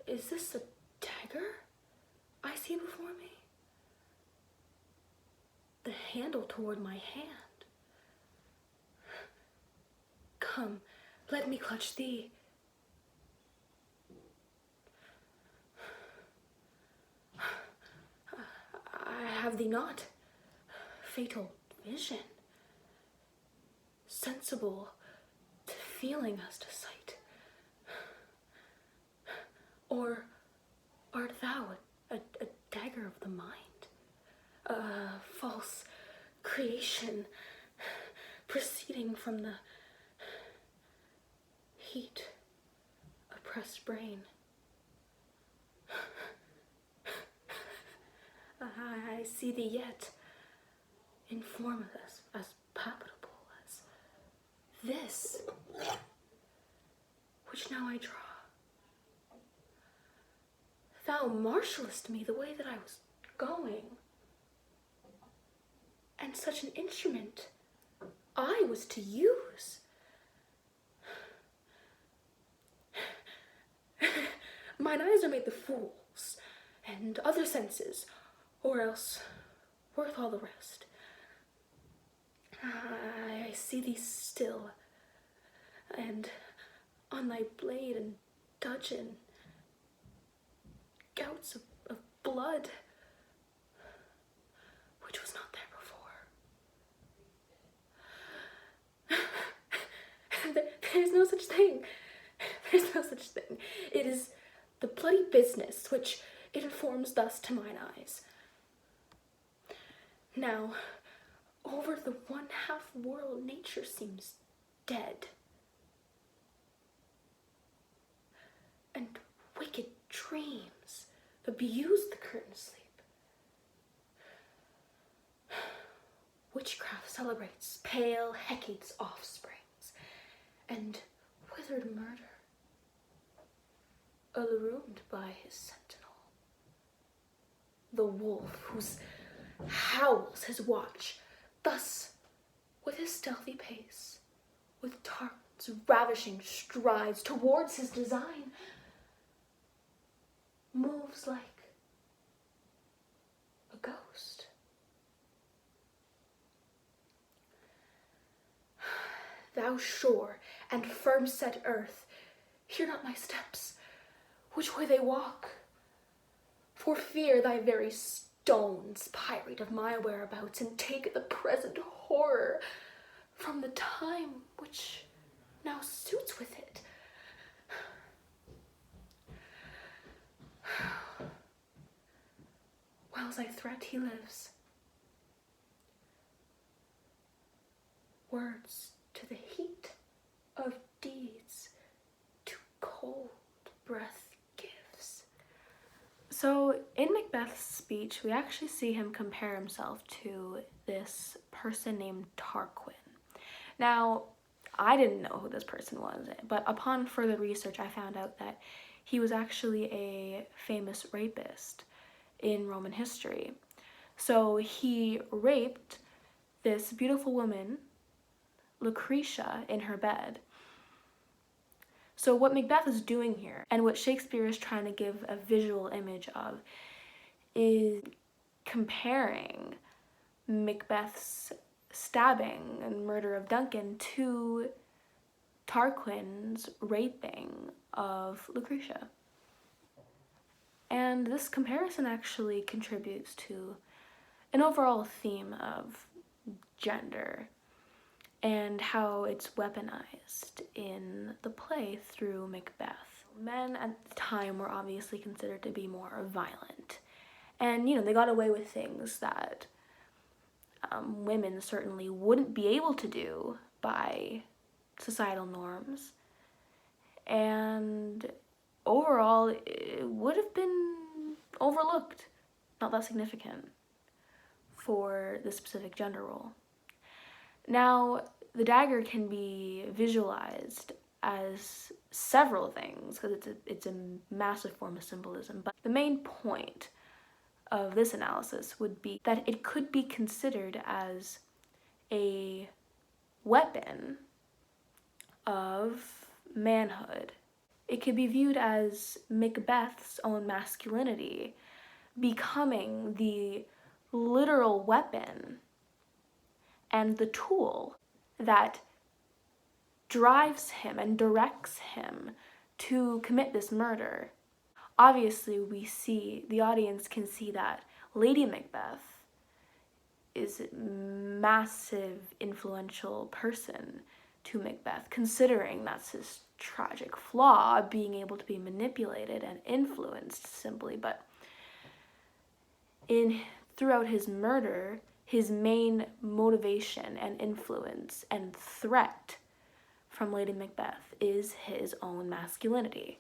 Is this a dagger I see before me? The handle toward my hand. Come, let me clutch thee. I have thee not. Fatal vision. Sensible to feeling as to sight. Or art thou a dagger of the mind? A false creation proceeding from the heat oppressed brain. I see thee yet, in form as palpable as this, which now I draw. Thou marshallest me the way that I was going, and such an instrument I was to use. Mine eyes are made the fools, and other senses, or else worth all the rest. I see thee still, and on thy blade and dudgeon, gouts of blood, which was not there before. There's no such thing. There's no such thing. It is the bloody business which it informs thus to mine eyes. Now, over the one half world nature seems dead, and wicked dreams abuse the curtain sleep. Witchcraft celebrates pale Hecate's offsprings, and withered murder, illumined by his sentinel. The wolf whose howls his watch, thus, with his stealthy pace, with Tarquin's ravishing strides towards his design, moves like a ghost. Thou sure and firm-set earth, hear not my steps, which way they walk, for fear thy very stones pyrate of my whereabouts, and take the present horror from the time which now suits with it. Whiles I threat he lives, words to the heat of deeds to cold breath gives. So in Macbeth's speech, we actually see him compare himself to this person named Tarquin. Now, I didn't know who this person was, but upon further research, I found out that he was actually a famous rapist in Roman history. So he raped this beautiful woman, Lucretia, in her bed. So what Macbeth is doing here, and what Shakespeare is trying to give a visual image of, is comparing Macbeth's stabbing and murder of Duncan to Tarquin's raping of Lucretia. And this comparison actually contributes to an overall theme of gender and how it's weaponized in the play through Macbeth. Men at the time were obviously considered to be more violent, and they got away with things that women certainly wouldn't be able to do by societal norms, and overall it would have been overlooked, not that significant for the specific gender role. Now, the dagger can be visualized as several things because it's a massive form of symbolism, but the main point of this analysis would be that it could be considered as a weapon of manhood It could be viewed as Macbeth's own masculinity becoming the literal weapon and the tool that drives him and directs him to commit this murder. Obviously, the audience can see that Lady Macbeth is a massive influential person to Macbeth, considering that's his tragic flaw, being able to be manipulated and influenced simply. But throughout his murder, his main motivation and influence and threat from Lady Macbeth is his own masculinity.